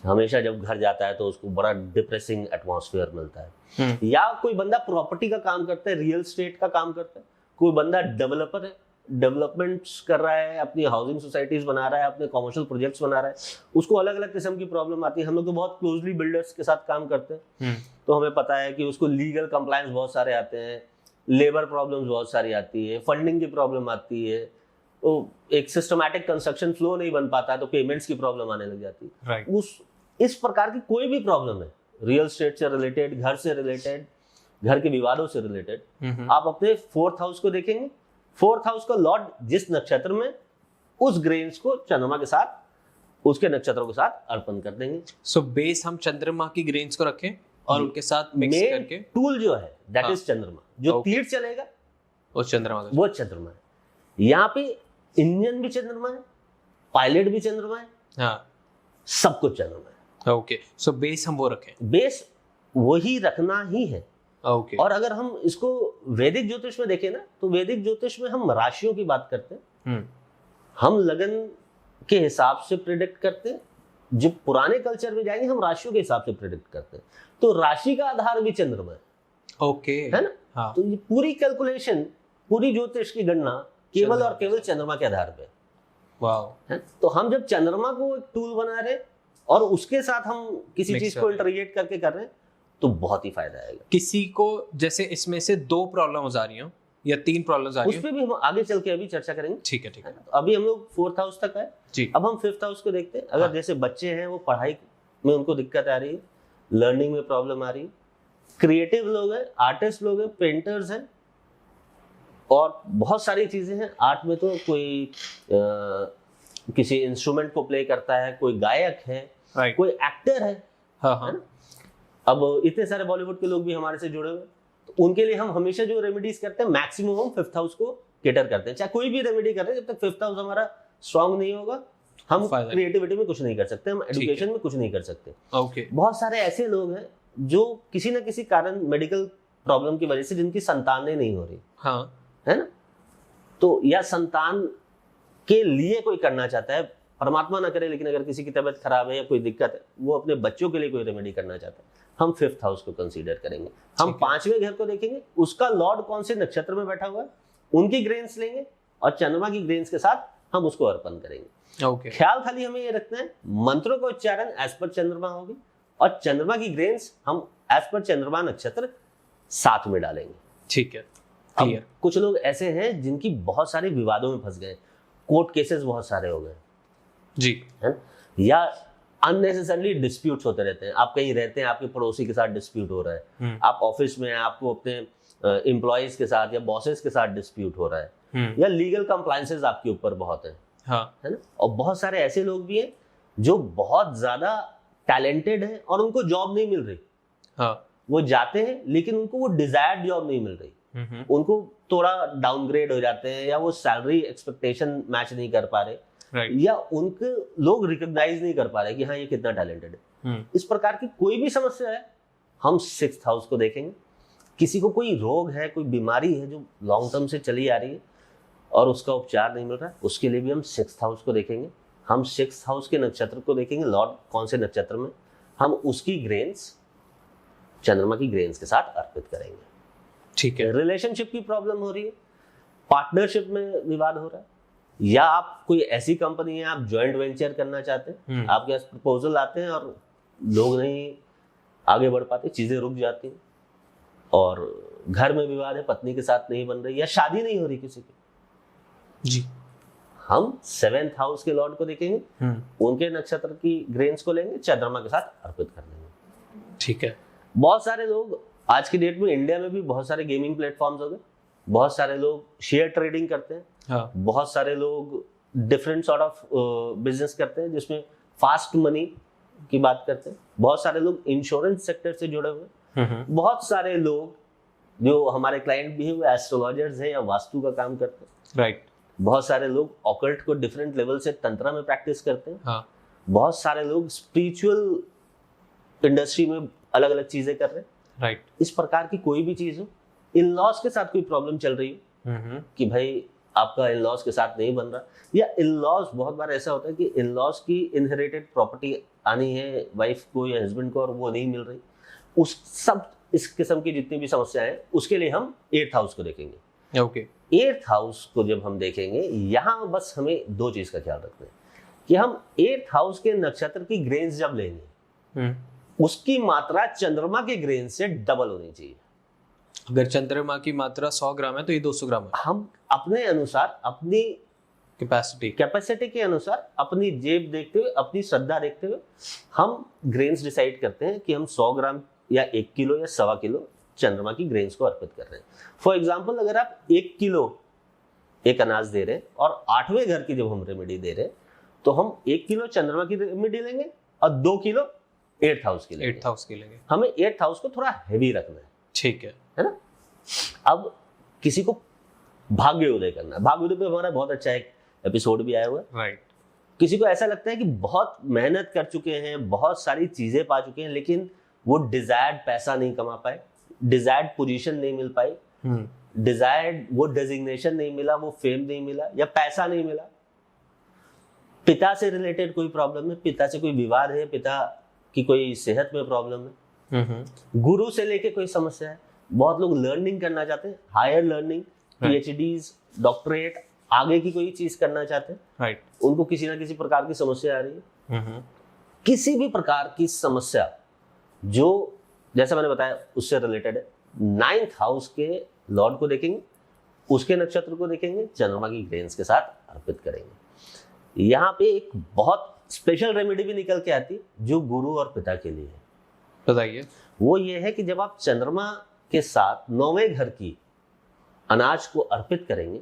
हमेशा जब घर जाता है तो उसको बड़ा डिप्रेसिंग एटमॉस्फेयर मिलता है, या कोई बंदा प्रॉपर्टी का काम करता है, रियल स्टेट का काम करता है, कोई बंदा डेवलपर है, डेवलपमेंट्स कर रहा है, अपनी हाउसिंग सोसाइटीज बना रहा है, अपने कॉमर्शियल प्रोजेक्ट्स बना रहा है, उसको अलग अलग किस्म की प्रॉब्लम आती है। हम लोग तो बहुत क्लोजली बिल्डर्स के साथ काम करते हैं, तो हमें पता है कि उसको लीगल कंप्लायंस बहुत सारे आते हैं, लेबर प्रॉब्लम्स बहुत सारी आती है, फंडिंग की प्रॉब्लम आती है, तो एक सिस्टमैटिक कंस्ट्रक्शन फ्लो नहीं बन पाता है, तो पेमेंट्स की प्रॉब्लम आने लग जाती है। राइट। इस प्रकार की कोई भी प्रॉब्लम है, रियल स्टेट से रिलेटेड, घर से रिलेटेड, घर के विवादों से रिलेटेड, आप अपने 4th हाउस को देखेंगे, 4th हाउस का लॉर्ड जिस नक्षत्र में, उस ग्रेन्स को चंद्रमा के साथ, उसके नक्षत्रों के साथ अर्पण कर देंगे। सो बेस हम चंद्रमा की ग्रेन्स को रखें और उनके साथ मिक्स मेन करके टूल जो है दैट हाँ। इज चंद्रमा, जो Okay. तीर चलेगा उस चंद्रमा का। वो चंद्रमा है। यहाँ पे इंजन भी चंद्रमा है, पायलट भी चंद्रमा है, हाँ। सब कुछ चंद्रमा है। ओके, सो बेस हम वो रखें। बेस वही रखना ही है। ओके। और अगर हम इसको वैदिक ज्योतिष में देखें ना, तो वैदिक ज्योतिष में हम राशियों की बात करते हैं, हम लगन के हिसाब से प्रिडिक्ट करते हैं, जब पुराने कल्चर में जाएंगे हम राशियों के हिसाब से प्रिडिक्ट करते हैं, तो राशि का आधार भी चंद्रमा है, ओके, है ना। हाँ। तो ये पूरी कैलकुलेशन, पूरी ज्योतिष की गणना केवल और केवल चंद्रमा के आधार पे वाओ। है। तो हम जब चंद्रमा को एक टूल बना रहे हैं और उसके साथ हम किसी Mix चीज कर को रहे हैं। इंटरग्रेट करके कर रहे हैं, तो बहुत ही फायदा आएगा। किसी को जैसे इसमें से 2 प्रॉब्लम्स आ रही हो या 3 प्रॉब्लम्स आ रही उस हो, पर भी हम आगे चल के अभी चर्चा करेंगे। ठीक है, ठीक है तो अभी हम लोग 4th हाउस तक आए, जी। अब हम 5th हाउस को देखते हैं। अगर हाँ। जैसे बच्चे हैं, वो पढ़ाई में उनको दिक्कत आ रही है, लर्निंग में प्रॉब्लम आ रही है, क्रिएटिव लोग हैं, आर्टिस्ट लोग हैं, पेंटर्स हैं, और बहुत सारी चीजें हैं। आर्ट में तो कोई किसी इंस्ट्रूमेंट को प्ले करता है, कोई गायक है, राइट। कोई एक्टर है, हाँ, है हाँ। ना? अब इतने सारे बॉलीवुड के लोग भी हमारे से जुड़े हुए हैं, तो उनके लिए हम हमेशा जो रेमेडीज करते हैं, मैक्सिमम हम 5th हाउस को केटर करते हैं। चाहे कोई भी रेमेडी कर रहे हैं, जब तक 5th हाउस हमारा स्ट्रांग नहीं होगा, हम फायदा नहीं। क्रिएटिविटी में कुछ नहीं कर सकते, हम है। एजुकेशन में कुछ नहीं कर सकते। ओके। बहुत सारे ऐसे लोग हैं जो किसी न किसी कारण, मेडिकल प्रॉब्लम की वजह से, जिनकी संतानें नहीं हो रही, हाँ। है ना, तो या संतान के लिए कोई करना चाहता है, परमात्मा ना करे, लेकिन अगर किसी की तबीयत खराब है या कोई दिक्कत है, वो अपने बच्चों के लिए कोई रेमेडी करना चाहता है, हम 5th हाउस को कंसीडर करेंगे। हम ठीक है। 5वें घर को देखेंगे, उसका लॉर्ड कौन से नक्षत्र में बैठा हुआ है, उनकी ग्रेन्स लेंगे और चंद्रमा की ग्रेन्स के साथ हम उसको अर्पण करेंगे। ओके। ख्याल खाली हमें ये रखना है, मंत्रों का उच्चारण एज पर चंद्रमा होगी, और चंद्रमा की ग्रेन्स हम एज पर चंद्रमा नक्षत्र साथ में डालेंगे। ठीक है, अब क्लियर। कुछ लोग ऐसे हैं जिनकी बहुत सारे विवादों में फंस गए, कोर्ट केसेस बहुत सारे हो गए, जी। है ना? या अननेसेसरली डिस्प्यूट्स होते रहते हैं। आप कहीं रहते हैं, आपके पड़ोसी के साथ डिस्प्यूट हो रहा है, आप ऑफिस में हैं, आपको अपने एम्प्लॉयज के साथ या बॉसेस के साथ डिस्प्यूट हो रहा है, या लीगल कंप्लायंसेस आपके ऊपर बहुत है, हाँ। है ना। और बहुत सारे ऐसे लोग भी हैं जो बहुत ज्यादा टैलेंटेड हैं और उनको जॉब नहीं मिल रही, हाँ। वो जाते हैं लेकिन उनको वो डिजायर्ड जॉब नहीं मिल रही, उनको थोड़ा डाउनग्रेड हो जाते हैं, या वो सैलरी एक्सपेक्टेशन मैच नहीं कर पा रहे, राइट। या उनके लोग रिकॉग्नाइज नहीं कर पा रहे कि हाँ ये कितना टैलेंटेड है। इस प्रकार की कोई भी समस्या है, हम 6th हाउस को देखेंगे। किसी को कोई रोग है, कोई बीमारी है जो लॉन्ग टर्म से चली आ रही है और उसका उपचार नहीं मिल रहा है, उसके लिए भी हम 6th हाउस को देखेंगे। हम 6th हाउस के नक्षत्र को देखेंगे, लॉर्ड कौन से नक्षत्र में, हम उसकी ग्रेन्स चंद्रमा की ग्रेन्स के साथ अर्पित करेंगे। ठीक है। रिलेशनशिप की प्रॉब्लम हो रही है, पार्टनरशिप में विवाद हो रहा है, या आप कोई ऐसी कंपनी है, आप जॉइंट वेंचर करना चाहते हैं, आपके पास प्रपोजल आते हैं और लोग नहीं आगे बढ़ पाते, चीजें रुक जाती हैं, और घर में विवाद है, पत्नी के साथ नहीं बन रही, या शादी नहीं हो रही किसी की, जी। हम 7th हाउस के लॉर्ड को देखेंगे, उनके नक्षत्र की ग्रेन्स को लेंगे, चंद्रमा के साथ अर्पित कर देंगे। ठीक है। बहुत सारे लोग आज की डेट में, इंडिया में भी बहुत सारे गेमिंग प्लेटफॉर्म्स हो गए, बहुत सारे लोग शेयर ट्रेडिंग करते हैं, हाँ। बहुत सारे लोग डिफरेंट सॉर्ट ऑफ बिजनेस करते हैं जिसमें फास्ट मनी की बात करते हैं, बहुत सारे लोग इंश्योरेंस सेक्टर से जुड़े हुए हैं, बहुत सारे लोग जो हमारे क्लाइंट भी हैं वो एस्ट्रोलॉजर्स हैं या वास्तु का काम करते हैं, राइट। बहुत सारे लोग ऑकल्ट को डिफरेंट लेवल से तंत्र में प्रैक्टिस करते हैं, हाँ। बहुत सारे लोग स्पिरिचुअल इंडस्ट्री में अलग अलग चीजें कर रहे हैं। राइट। इस प्रकार की कोई भी चीज हो, इन लॉज के साथ कोई प्रॉब्लम चल रही हो कि भाई आपका इन लॉज के साथ नहीं बन रहा, या इन लॉज बहुत बार ऐसा होता है कि इन लॉज की इनहेरिटेड प्रॉपर्टी आनी है वाइफ को या हस्बैंड को और वो नहीं मिल रही, उस सब इस किस्म की जितनी भी समस्याएं हैं उसके लिए हम 8th हाउस को देखेंगे। ओके। 8th हाउस को जब हम देखेंगे, यहाँ बस हमें 2 चीज का ख्याल रखना है कि हम 8th हाउस के नक्षत्र की ग्रेन्स जब लेंगे उसकी मात्रा चंद्रमा के ग्रेन से डबल होनी चाहिए। अगर चंद्रमा की मात्रा 100 ग्राम है तो ये 200 ग्राम है। हम अपने अनुसार, अपनी कैपेसिटी के अनुसार, अपनी जेब देखते हुए, अपनी श्रद्धा देखते हुए हम ग्रेन्स डिसाइड करते हैं कि हम 100 ग्राम या 1 किलो या 1.25 किलो चंद्रमा की ग्रेन्स को अर्पित कर रहे हैं। फॉर एग्जाम्पल, अगर आप 1 किलो एक अनाज दे रहे हैं और 8वें घर की जब हम रेमेडी दे रहे हैं तो हम 1 किलो चंद्रमा की रेमेडी लेंगे और 2 किलो 8th हाउस की लेंगे। 8th हाउस की लेंगे। हमें 8th हाउस को थोड़ा हैवी रखना है। ठीक है ना? अब किसी को भाग्योदय करना है, भाग्योदय पे हमारा बहुत अच्छा एक एपिसोड भी आया हुआ है। राइट। किसी को ऐसा लगता है कि बहुत मेहनत कर चुके हैं, बहुत सारी चीजें पा चुके हैं, लेकिन वो डिजायर्ड पैसा नहीं कमा पाए, डिजायर्ड पोजीशन नहीं मिल पाई, डिजायर्ड वो डेजिग्नेशन नहीं मिला, वो फेम नहीं मिला या पैसा नहीं मिला। पिता से रिलेटेड कोई प्रॉब्लम है, पिता से कोई विवाद है, पिता की कोई सेहत में प्रॉब्लम है, गुरु से लेके कोई समस्या है। बहुत लोग लर्निंग करना चाहते हैं, हायर लर्निंग, PhDs, डॉक्टरेट, आगे की कोई चीज करना चाहते हैं। राइट। उनको किसी ना किसी प्रकार की समस्या आ रही है। किसी भी प्रकार की समस्या जो, जैसा मैंने बताया, उससे रिलेटेड है, 9th हाउस के लॉर्ड को देखेंगे, उसके नक्षत्र को देखेंगे, चंद्रमा की ग्रेन्स के साथ अर्पित करेंगे। यहाँ पे एक बहुत स्पेशल रेमेडी भी निकल के आती है जो गुरु और पिता के लिए है। बताइए। वो ये है कि जब आप चंद्रमा के साथ 9वें घर की अनाज को अर्पित करेंगे,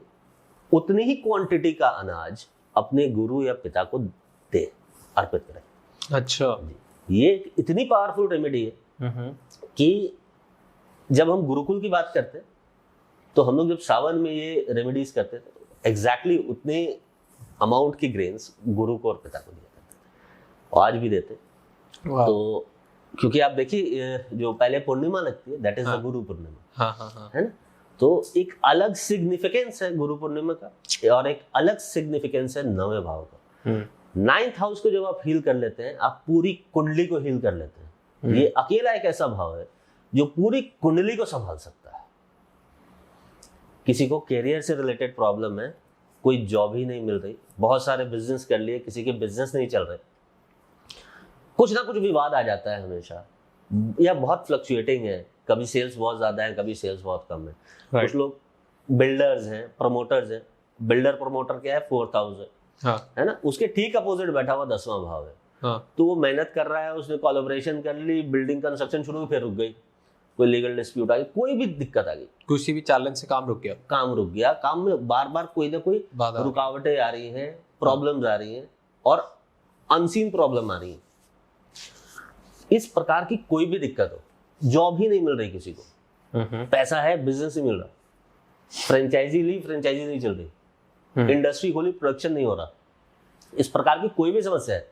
उतनी ही क्वांटिटी का अनाज अपने गुरु या पिता को दे, अर्पित करें। अच्छा। ये इतनी पावरफुल रेमेडी है कि जब हम गुरुकुल की बात करते हैं तो हम लोग जब सावन में ये रेमेडीज करते थे, एग्जैक्टली उतने अमाउंट की ग्रेन्स गुरु को और पिता को दिया करते थे, और आज भी देते। तो क्योंकि आप देखिए, जो पहले पूर्णिमा लगती है, that is the Guru Purnima, है ना? तो एक अलग सिग्निफिकेंस है गुरु पूर्णिमा का, और एक अलग सिग्निफिकेंस है 9वें भाव का। 9th हाउस को जब आप हील कर लेते हैं, आप पूरी कुंडली को हील कर लेते हैं। ये अकेला एक ऐसा भाव है जो पूरी कुंडली को संभाल सकता है। किसी को कैरियर से रिलेटेड प्रॉब्लम है, कोई जॉब ही नहीं मिल रही, बहुत सारे बिजनेस कर लिए, किसी के बिजनेस नहीं चल रहे, कुछ ना कुछ विवाद आ जाता है हमेशा, या बहुत फ्लक्चुएटिंग है, कभी सेल्स बहुत ज्यादा है, कभी सेल्स बहुत कम है। कुछ लोग बिल्डर्स हैं, प्रमोटर्स हैं, बिल्डर प्रमोटर क्या है, 4th हाउस है ना, उसके ठीक अपोजिट बैठा हुआ 10वां भाव है। तो वो मेहनत कर रहा है, उसने कोलैबोरेशन कर ली, बिल्डिंग कंस्ट्रक्शन शुरू हुई, फिर रुक गई, कोई लीगल डिस्प्यूट आ गई, कोई भी दिक्कत आ गई, किसी भी चालन से काम रुक गया, काम में बार बार कोई ना कोई रुकावटें आ रही हैं, प्रॉब्लम्स आ रही हैं, और अनसीन प्रॉब्लम आ रही है। इस प्रकार की कोई भी दिक्कत हो, जॉब ही नहीं मिल रही किसी को, पैसा है, बिजनेस नहीं मिल रहा, फ्रेंचाइजी ली, फ्रेंचाइजी नहीं चल रही, इंडस्ट्री खोली, प्रोडक्शन नहीं हो रहा, इस प्रकार की कोई भी समस्या है,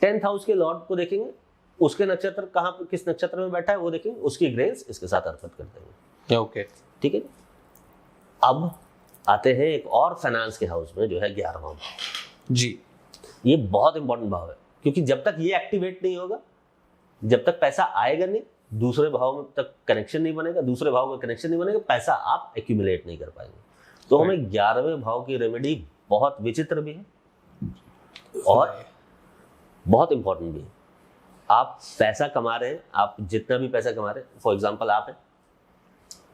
10th हाउस के लॉर्ड को देखेंगे, उसके नक्षत्र कहाँ पे, किस नक्षत्र में बैठा है वो देखेंगे, उसकी ग्रेन्स इसके साथ अर्पित कर देंगे। ओके, ठीक है। अब आते हैं एक और फाइनेंस के हाउस में, जो है 11वां भाव जी। ये बहुत इंपॉर्टेंट भाव है, क्योंकि जब तक ये एक्टिवेट नहीं होगा, जब तक पैसा आएगा नहीं, दूसरे भाव में तक कनेक्शन नहीं बनेगा, दूसरे भाव का कनेक्शन नहीं बनेगा, पैसा आप एक्यूमुलेट नहीं कर पाएंगे। तो हमें 11वें भाव की रेमेडी बहुत विचित्र भी है और बहुत इंपॉर्टेंट भी है। आप पैसा कमा रहे हैं, आप जितना भी पैसा कमा रहे हैं, फॉर एग्जांपल आप हैं,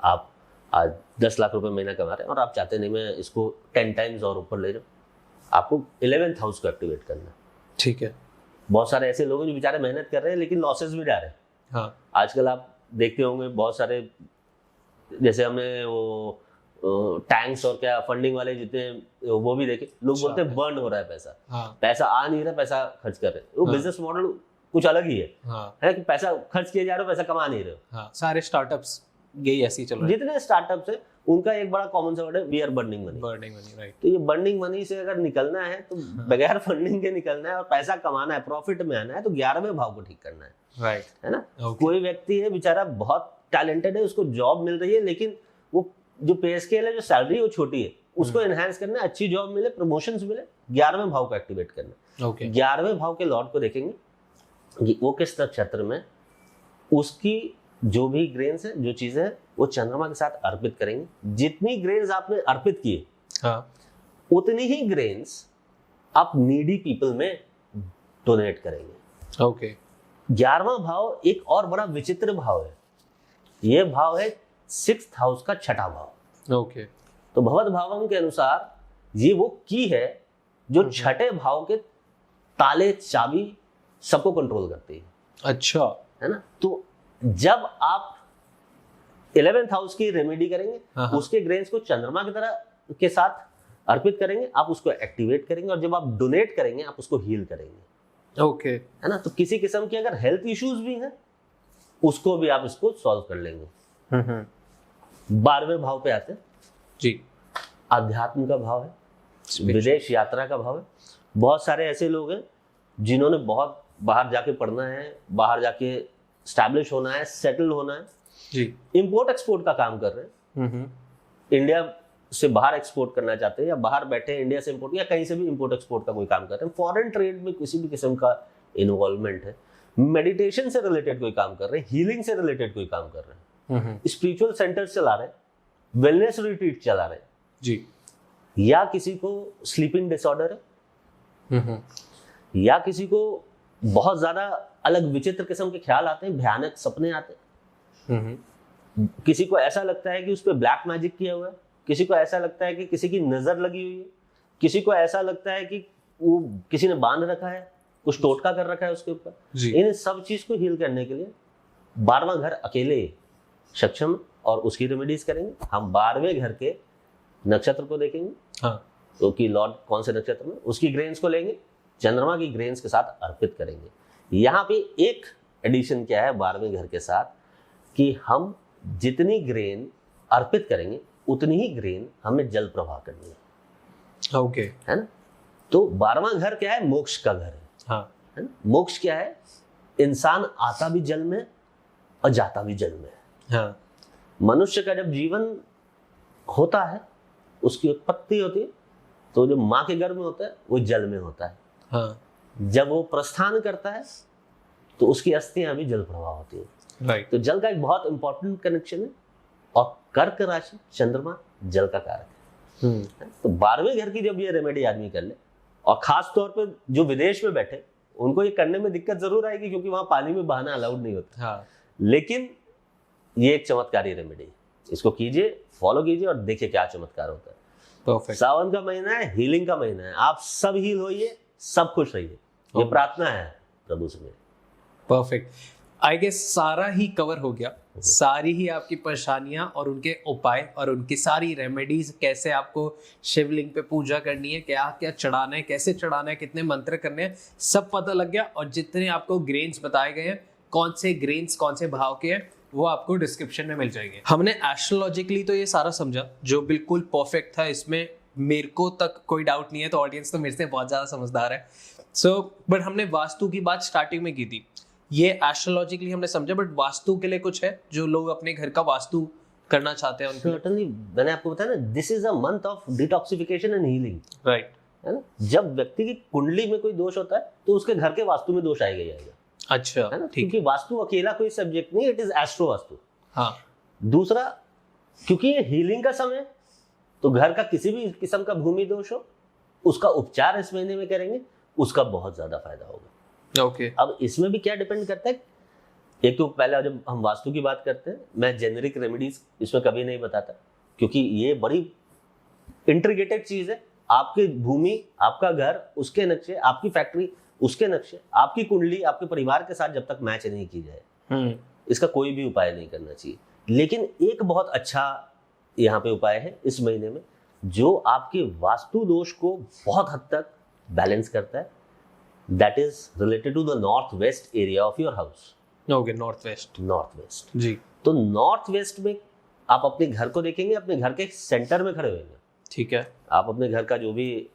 आप आज 10 लाख रुपए महीना कमा रहे हैं और आप चाहते नहीं मैं इसको 10 टाइम्स और ऊपर ले जाऊं, आपको 11th हाउस को एक्टिवेट करना है। ठीक है। बहुत सारे ऐसे लोग हैं जो बेचारे मेहनत कर रहे हैं लेकिन लॉसेस भी जा रहे हैं। हाँ। आजकल आप देखते होंगे बहुत सारे, जैसे हमने वो टैंक्स और क्या फंडिंग वाले जितने वो भी देखे, लोग बोलते हैं बर्न हो रहा है पैसा। हाँ। पैसा आ नहीं रहा, पैसा खर्च कर रहे हैं। वो बिजनेस मॉडल कुछ अलग ही है। हाँ। है कि पैसा खर्च किए जा रहे हो, पैसा कमा नहीं रहे हो। हाँ। सारे स्टार्टअप्स यही ऐसे ही चल रहे हैं। जितने स्टार्टअप्स हैं उनका एक बड़ा कॉमन सा वर्ड है we are burning money. Burning money, right. तो ये बर्निंग मनी से अगर निकलना है तो बगैर फंडिंग के निकलना है और पैसा कमाना है, प्रॉफिट में आना है, तो 11वें भाव को ठीक करना है, राइट, है ना। Okay. कोई व्यक्ति है बेचारा बहुत टैलेंटेड है, उसको जॉब मिल रही है, लेकिन वो जो पे स्केल है, जो सैलरी वो छोटी है, उसको एनहांस करना है, अच्छी जॉब मिले, प्रमोशंस मिले, 11वें भाव को एक्टिवेट करना है। ओके, 11वें भाव के लॉर्ड को देखेंगे कि वो किस नक्षत्र में, उसकी जो भी ग्रेन्स है, जो चीजें हैं, वो चंद्रमा के साथ अर्पित करेंगे। जितनी ग्रेन्स आपने अर्पित किए, हाँ, उतनी ही ग्रेन्स आप नीडी पीपल में डोनेट करेंगे। ओके, 11वां भाव एक और बड़ा विचित्र भाव है। यह भाव है 6th हाउस का छठा भाव। ओके, तो भवद भावम के अनुसार ये वो की है जो छठे भाव के ताले चाबी सबको कंट्रोल करती है, अच्छा, है ना। तो जब आप 11th हाउस की रेमेडी करेंगे, हाँ। उसके ग्रेन्स को चंद्रमा की तरह के साथ अर्पित करेंगे, आप उसको एक्टिवेट करेंगे, और जब आप डोनेट करेंगे आप उसको हील करेंगे, ओके, है ना। तो किसी किस्म की अगर हेल्थ इश्यूज भी हैं, उसको भी आप इसको सॉल्व कर लेंगे। 12वें भाव पे आते हैं जी, आध्यात्म का भाव है, विदेश यात्रा का भाव है। बहुत सारे ऐसे लोग हैं जिन्होंने बहुत बाहर जाके पढ़ना है, बाहर जाके स्टैब्लिश होना है, सेटल होना है, जी, इंपोर्ट एक्सपोर्ट का काम कर रहे हैं, इंडिया से बाहर एक्सपोर्ट करना चाहते हैं, या बाहर बैठे हैं इंडिया से इंपोर्ट, या कहीं से भी इंपोर्ट एक्सपोर्ट का कोई काम कर रहे हैं, फॉरेन ट्रेड में किसी भी किस्म का इन्वॉल्वमेंट है, मेडिटेशन से रिलेटेड कोई काम कर रहे हैं, हीलिंग से रिलेटेड कोई काम कर रहे हैं, स्पिरिचुअल सेंटर्स चला रहे हैं, वेलनेस रिट्रीट चला रहे हैं, जी, या किसी को स्लीपिंग डिसऑर्डर है, या किसी को बहुत ज्यादा अलग विचित्र किस्म के ख्याल आते हैं, भयानक सपने आते हैं, किसी को ऐसा लगता है कि उस पर ब्लैक मैजिक किया हुआ है, किसी को ऐसा लगता है कि किसी की नजर लगी हुई है, किसी को ऐसा लगता है कि वो किसी ने बांध रखा है, कुछ टोटका कर रखा है उसके ऊपर। इन सब चीज को हील करने के लिए 12वां घर अकेले सक्षम, और उसकी रेमेडीज करेंगे। हम 12वें घर के नक्षत्र को देखेंगे, हाँ, तो कि लॉर्ड कौन से नक्षत्र में, उसकी ग्रेन्स को लेंगे, चंद्रमा की ग्रेन्स के साथ अर्पित करेंगे। यहाँ पे एक एडिशन क्या है 12वें घर के साथ, कि हम जितनी ग्रेन अर्पित करेंगे उतनी ही ग्रेन हमें जल प्रवाह करनी है, ओके, है ना। तो 12वां घर क्या है, मोक्ष का घर है, हाँ, है ना। मोक्ष क्या है, इंसान आता भी जल में और जाता भी जल में है। हाँ, मनुष्य का जब जीवन होता है, उसकी उत्पत्ति होती है, तो जो माँ के गर्भ में होता है वो जल में होता है। हाँ, जब वो प्रस्थान करता है तो उसकी अस्थियां भी जल प्रवाह होती है। राइट, तो जल का एक बहुत इंपॉर्टेंट कनेक्शन है, और कर्क राशि चंद्रमा जल का कारक है। तो 12वें घर की जब ये रेमेडी आदमी कर ले, और खास तौर पे जो विदेश में बैठे, उनको ये करने में दिक्कत जरूर आएगी, क्योंकि वहां पानी में बहाना अलाउड नहीं होता, हाँ, लेकिन ये एक चमत्कारी रेमेडी है। इसको कीजिए, फॉलो कीजिए, और देखिए क्या चमत्कार होता है। परफेक्ट, सावन का महीना है, हीलिंग का महीना है, आप सब हील होइए, सब खुश रहिए, ये प्रार्थना है प्रभु से मेरी। परफेक्ट। आई गेस सारा ही कवर हो गया, सारी ही आपकी परेशानियां और उनके उपाय और उनकी सारी रेमेडीज, कैसे आपको शिवलिंग पे पूजा करनी है, क्या क्या चढ़ाना है, कैसे चढ़ाना है, कितने मंत्र करने हैं, सब पता लग गया। और जितने आपको ग्रेन्स बताए गए हैं, कौन से ग्रेन्स कौन से भाव के हैं, वो आपको डिस्क्रिप्शन में मिल जाएंगे। हमने एस्ट्रोलॉजिकली तो ये सारा समझा, जो बिल्कुल परफेक्ट था, इसमें मेरे को तक कोई डाउट नहीं है, तो ऑडियंस तो मेरे से बहुत ज़्यादा समझदार है। बट हमने वास्तु की बात स्टार्टिंग में की थी, ये एस्ट्रोलॉजिकली हमने समझा, बट वास्तु के लिए कुछ है जो लोग अपने घर का वास्तु करना चाहते हैं उनके लिए? सर्टेनली, मैंने आपको बताया ना, this is a month of detoxification and healing, right, है ना। जब व्यक्ति की कुंडली में कोई दोष होता है, तो उसके घर के वास्तु में दोष आएगा ही आएगा, अच्छा, है ना। ठीक, क्योंकि वास्तु अकेला कोई सब्जेक्ट नहीं, इट इज एस्ट्रो वास्तु। हाँ, दूसरा, क्योंकि ये हीलिंग का समय, तो घर का किसी भी किस्म का भूमि दोष हो, उसका उपचार इस महीने में करेंगे, उसका बहुत ज्यादा फायदा होगा। ओके, अब इसमें भी क्या डिपेंड करता है, एक तो पहले जब हम वास्तु की बात करते हैं, मैं जेनेरिक रेमेडीज इसमें कभी नहीं बताता, क्योंकि ये बड़ी इंट्रीगेटेड चीज है। आपकी भूमि, आपका घर, उसके नक्शे, आपकी फैक्ट्री, उसके नक्शे, आपकी कुंडली आपके परिवार के साथ जब तक मैच नहीं की जाए, इसका कोई भी उपाय नहीं करना चाहिए। लेकिन एक बहुत अच्छा यहाँ पे उपाय है इस महीने में, जो आपके वास्तु दोष को बहुत हद तक बैलेंस करता है। That is related to the north west area of your house. Okay, north west, north west जी, तो नॉर्थ वेस्ट में आप अपने घर को देखेंगे, अपने घर के सेंटर में खड़े होंगे। ठीक है। आप अपने घर का जो भी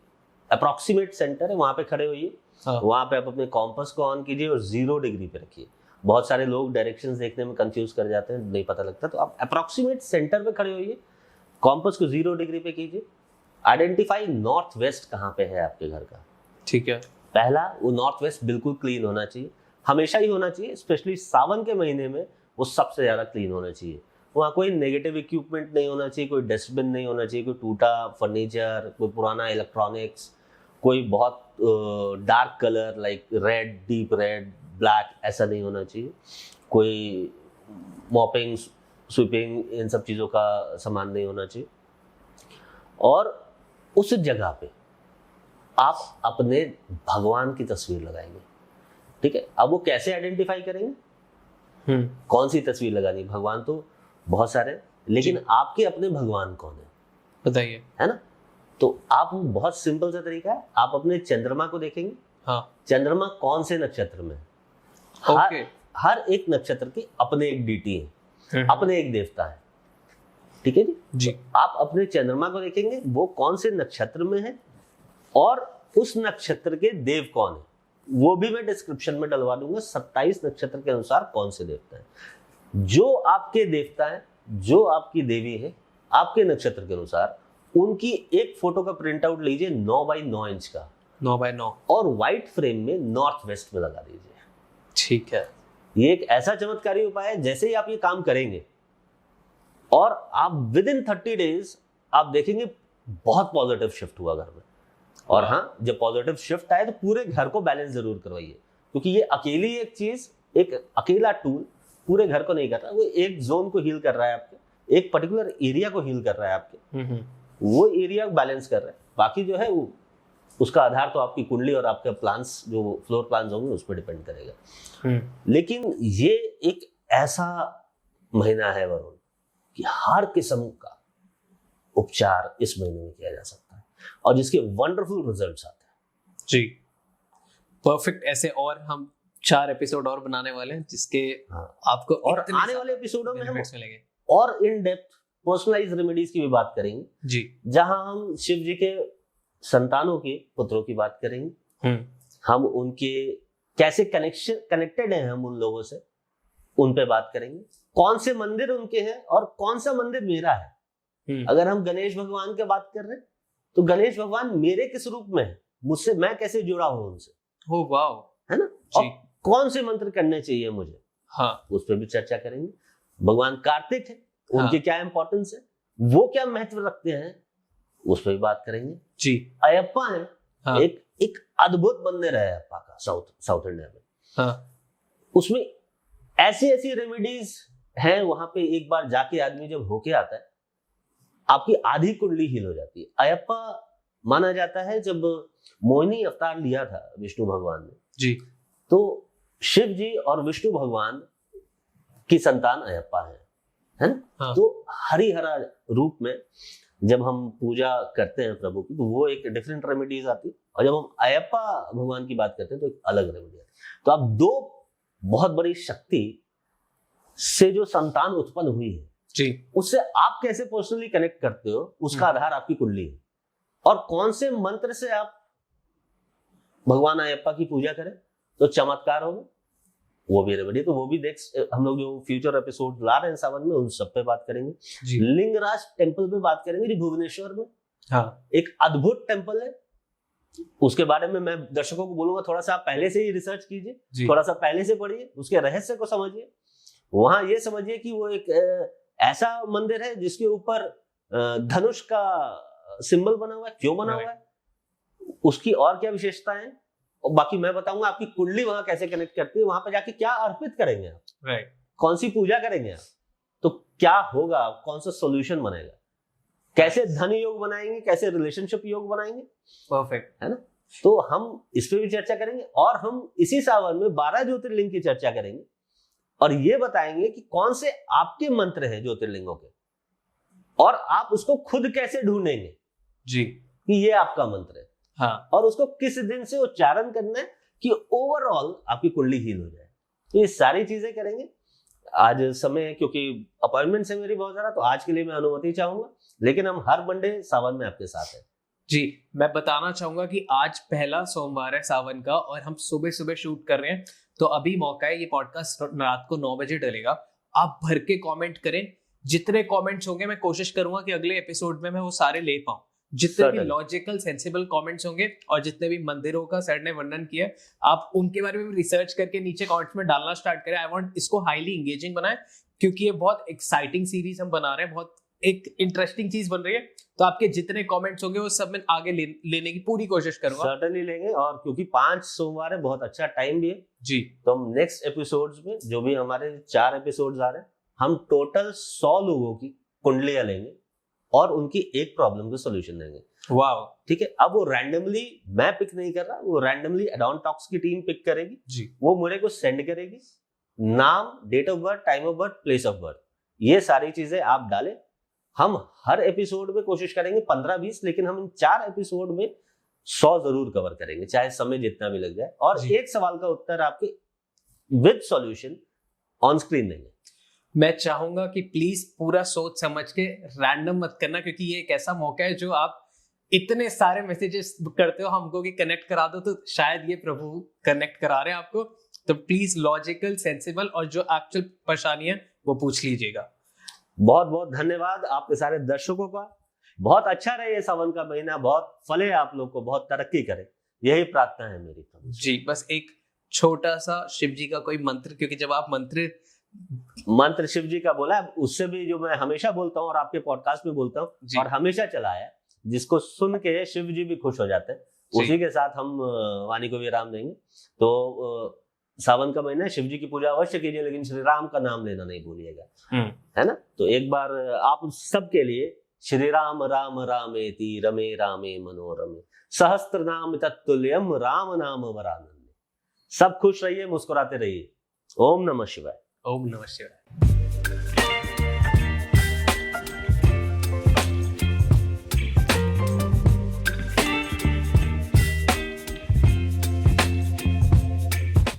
अप्रोक्सीमेट सेंटर है वहां पे खड़े होइए। हाँ। वहां पे आप अपने कॉम्पस को ऑन कीजिए और 0 डिग्री पे रखिए। बहुत सारे लोग डायरेक्शंस देखने में कंफ्यूज कर जाते हैं, नहीं पता लगता, तो आप अप्रोक्सीमेट सेंटर पे खड़े होइए, कॉम्पस को 0 डिग्री पे कीजिए। आइडेंटिफाई नॉर्थ वेस्ट कहाँ पे है आपके घर का। ठीक है। पहला, वो नॉर्थ वेस्ट बिल्कुल क्लीन होना चाहिए, हमेशा ही होना चाहिए, स्पेशली सावन के महीने में वो सबसे ज़्यादा क्लीन होना चाहिए। वहाँ कोई नेगेटिव इक्विपमेंट नहीं होना चाहिए, कोई डस्टबिन नहीं होना चाहिए, कोई टूटा फर्नीचर, कोई पुराना इलेक्ट्रॉनिक्स, कोई बहुत dark colour like red, deep red, black, ऐसा नहीं होना चाहिए। कोई मॉपिंग, स्वीपिंग, इन सब चीज़ों का सामान नहीं होना चाहिए। और उस जगह पे आप अपने भगवान की तस्वीर लगाएंगे। ठीक है, अब वो कैसे आइडेंटिफाई करेंगे कौन सी तस्वीर लगानी? भगवान तो बहुत सारे, लेकिन आपके अपने भगवान कौन है बताइए, है ना? तो आप, बहुत सिंपल सा तरीका है, आप अपने चंद्रमा को देखेंगे। हाँ। चंद्रमा कौन से नक्षत्र में है? ओके। हर एक नक्षत्र के अपने एक डीटी है, अपने एक देवता है। ठीक है जी। आप अपने चंद्रमा को देखेंगे, वो कौन से नक्षत्र में है और उस नक्षत्र के देव कौन है, वो भी मैं डिस्क्रिप्शन में डलवा दूंगा। 27 नक्षत्र के अनुसार कौन से देवता है। जो आपके देवता है, जो आपकी देवी है, आपके नक्षत्र के अनुसार उनकी एक फोटो का प्रिंट आउट लीजिए 9 बाई 9 इंच का, 9 बाई 9, और व्हाइट फ्रेम में नॉर्थ वेस्ट में लगा दीजिए। ठीक है। ये एक ऐसा चमत्कारी उपाय है, जैसे ही आप ये काम करेंगे और आप विद इन 30 डेज आप देखेंगे बहुत पॉजिटिव शिफ्ट हुआ घर में। और हाँ, जब पॉजिटिव शिफ्ट आए तो पूरे घर को बैलेंस जरूर करवाइए, क्योंकि ये अकेली एक चीज, एक अकेला टूल पूरे घर को नहीं कर रहा, वो एक जोन को हील कर रहा है आपके, एक पर्टिकुलर एरिया को हील कर रहा है आपके, वो एरिया बैलेंस कर रहा है। बाकी जो है वो, उसका आधार तो आपकी कुंडली और आपके प्लान्स, जो फ्लोर प्लान्स होंगे, उस पर डिपेंड करेगा। लेकिन ये एक ऐसा महीना है वरुण कि हर किस्म का उपचार इस महीने में किया जा सकता है और जिसके वंडरफुल रिजल्ट्स आते हैं। जी, परफेक्ट। ऐसे और हम 4 एपिसोड और बनाने वाले हैं, जिसके आपको और आने वाले एपिसोडों में हम मिलेंगे और इन डेप्थ पर्सनलाइज्ड रेमेडीज की भी बात करेंगे जी, जहां हम शिव जी के संतानों के पुत्रों की बात करेंगे। हम उनके कैसे कनेक्टेड हैं हम उन लोगों से, उन पे बात करेंगे। कौन से मंदिर उनके हैं और कौन सा मंदिर मेरा है। अगर हम गणेश भगवान की बात कर रहे हैं तो गणेश भगवान मेरे किस रूप में है, मुझसे मैं कैसे जुड़ा हूं उनसे, हो वाओ, है ना? और कौन से मंत्र करने चाहिए मुझे, हाँ, उस पर भी चर्चा करेंगे। भगवान कार्तिक है, उनकी क्या इंपॉर्टेंस है, वो क्या महत्व रखते हैं, उस पर भी बात करेंगे जी। अयप्पा है, हाँ, एक अद्भुत मंदिर है अयप्पा का साउथ इंडिया में, हाँ, उसमें ऐसी ऐसी रेमेडीज हैं। वहां पे एक बार जाके आदमी जब होके आता है, आपकी आधी कुंडली हील हो जाती है। अयप्पा माना जाता है, जब मोहिनी अवतार लिया था विष्णु भगवान ने जी, तो शिव जी और विष्णु भगवान की संतान अयप्पा है ना? हाँ। तो हरिहरा रूप में जब हम पूजा करते हैं प्रभु की, तो वो एक डिफरेंट रेमेडीज आती है, और जब हम अयप्पा भगवान की बात करते हैं तो एक अलग रेमेडी आती है। तो आप दो बहुत बड़ी शक्ति से जो संतान उत्पन्न हुई है जी, उससे आप कैसे पर्सनली कनेक्ट करते हो, उसका आधार आपकी कुंडली है। और कौन से मंत्र से आप भगवान अयप्पा की पूजा करें तो चमत्कार होगा, वो भी रेमेडी। तो वो भी देख, हम लोग जो फ्यूचर एपिसोड ला रहे हैं सावन में, उन सब पे बात करेंगे। लिंगराज टेम्पल पे बात करेंगे जी, भुवनेश्वर में, हाँ, एक अद्भुत टेम्पल है। उसके बारे में मैं दर्शकों को बोलूंगा, थोड़ा सा आप पहले से ही रिसर्च कीजिए, थोड़ा सा पहले से पढ़िए, उसके रहस्य को समझिए। वहां ये समझिए कि वो एक ऐसा मंदिर है जिसके ऊपर धनुष का सिंबल बना हुआ है। क्यों बना हुआ है, उसकी और क्या विशेषताएं, और बाकी मैं बताऊंगा आपकी कुंडली वहां कैसे कनेक्ट करती है, वहां पर जाके क्या अर्पित करेंगे आप, राइट, कौन सी पूजा करेंगे आप, तो क्या होगा, कौन सा सॉल्यूशन बनेगा, कैसे धन योग बनाएंगे, कैसे रिलेशनशिप योग बनाएंगे। परफेक्ट, है ना? तो हम इस पे भी चर्चा करेंगे, और हम इसी सावन में 12 ज्योतिर्लिंग की चर्चा करेंगे, और ये बताएंगे कि कौन से आपके मंत्र हैं ज्योतिर्लिंगों के, और आप उसको खुद कैसे ढूंढेंगे जी कि ये आपका मंत्र है, हाँ, और उसको किस दिन से उच्चारण करना है कि ओवरऑल आपकी कुंडली हील हो जाए। तो ये सारी चीजें करेंगे। आज समय, क्योंकि अपॉइंटमेंट है मेरी बहुत ज्यादा, तो आज के लिए मैं अनुमति चाहूंगा, लेकिन हम हर मंडे सावन में आपके साथ हैं। जी, मैं बताना चाहूंगा कि आज पहला सोमवार है सावन का और हम सुबह सुबह शूट कर रहे हैं, तो अभी मौका है। ये पॉडकास्ट रात को 9 बजे डलेगा। आप भर के कमेंट करें, जितने कमेंट्स होंगे मैं कोशिश करूंगा कि अगले एपिसोड में मैं वो सारे ले पाऊं। जितने भी Certainly. लॉजिकल सेंसिबल कमेंट्स होंगे और जितने भी मंदिरों का सर ने वर्णन किया, आप उनके बारे में रिसर्च करके नीचे कमेंट्स में डालना स्टार्ट करें। आई वांट इसको हाईली एंगेजिंग बनाए, क्योंकि ये बहुत एक्साइटिंग सीरीज हम बना रहे हैं, बहुत एक इंटरेस्टिंग चीज बन रही है। तो आपके जितने कमेंट्स होंगे वो सब मैं आगे लेने की पूरी कोशिश करूंगा। सर्टनली लेंगे, और क्योंकि 5 सोमवार है, बहुत अच्छा टाइम भी है जी, तो हम नेक्स्ट एपिसोड्स में, जो भी हमारे 4 एपिसोड्स आ रहे हैं, हम टोटल 100 लोगों की कुंडलियां लेंगे और उनकी एक प्रॉब्लम का सॉल्यूशन देंगे। वाओ, ठीक है। अब वो रैंडमली मैं पिक नहीं कर रहा, वो रैंडमली एडॉनटॉक्स की टीम पिक करेगी जी, वो मेरे को सेंड करेगी। नाम, date of birth, time of birth, place of birth, ये सारी चीजें आप डालें। हम हर एपिसोड में कोशिश करेंगे 15-20, लेकिन हम इन 4 एपिसोड में 100 जरूर कवर करेंगे, चाहे समय जितना भी लग जाए, और जी। एक सवाल का उत्तर आपके विद सॉल्यूशन ऑन स्क्रीन देंगे। मैं चाहूंगा कि प्लीज पूरा सोच समझ के रैंडम मत करना, क्योंकि ये एक ऐसा मौका है जो आप इतने सारे मैसेजेस करते हो हमको कि कनेक्ट करा दो, तो शायद ये प्रभु कनेक्ट करा रहे हैं आपको। तो प्लीज लॉजिकल, सेंसिबल और जो एक्चुअल परेशानी है वो पूछ लीजिएगा। बहुत बहुत धन्यवाद आपके सारे दर्शकों का। बहुत अच्छा रहे ये सावन का महीना, बहुत फले आप लोग को, बहुत तरक्की करे, यही प्रार्थना है मेरी। जी, बस एक छोटा सा शिव जी का कोई मंत्र, क्योंकि जब आप मंत्र शिव जी का बोला, उससे भी जो मैं हमेशा बोलता हूँ और आपके पॉडकास्ट में बोलता हूँ और हमेशा चलाया, जिसको सुन के शिव जी भी खुश हो जाते हैं, उसी के साथ हम वाणी को विराम देंगे। तो सावन का महीना, शिव जी की पूजा अवश्य कीजिए, लेकिन श्री राम का नाम लेना नहीं भूलिएगा, है ना। तो एक बार आप सबके लिए श्री राम राम रामेति रमे रामे मनोरमे सहस्त्र नाम तत्तुल्यम राम नाम वरानंदे। सब खुश रहिए, मुस्कुराते रहिए। ओम नमः शिवाय। ओम नमः शिवाय।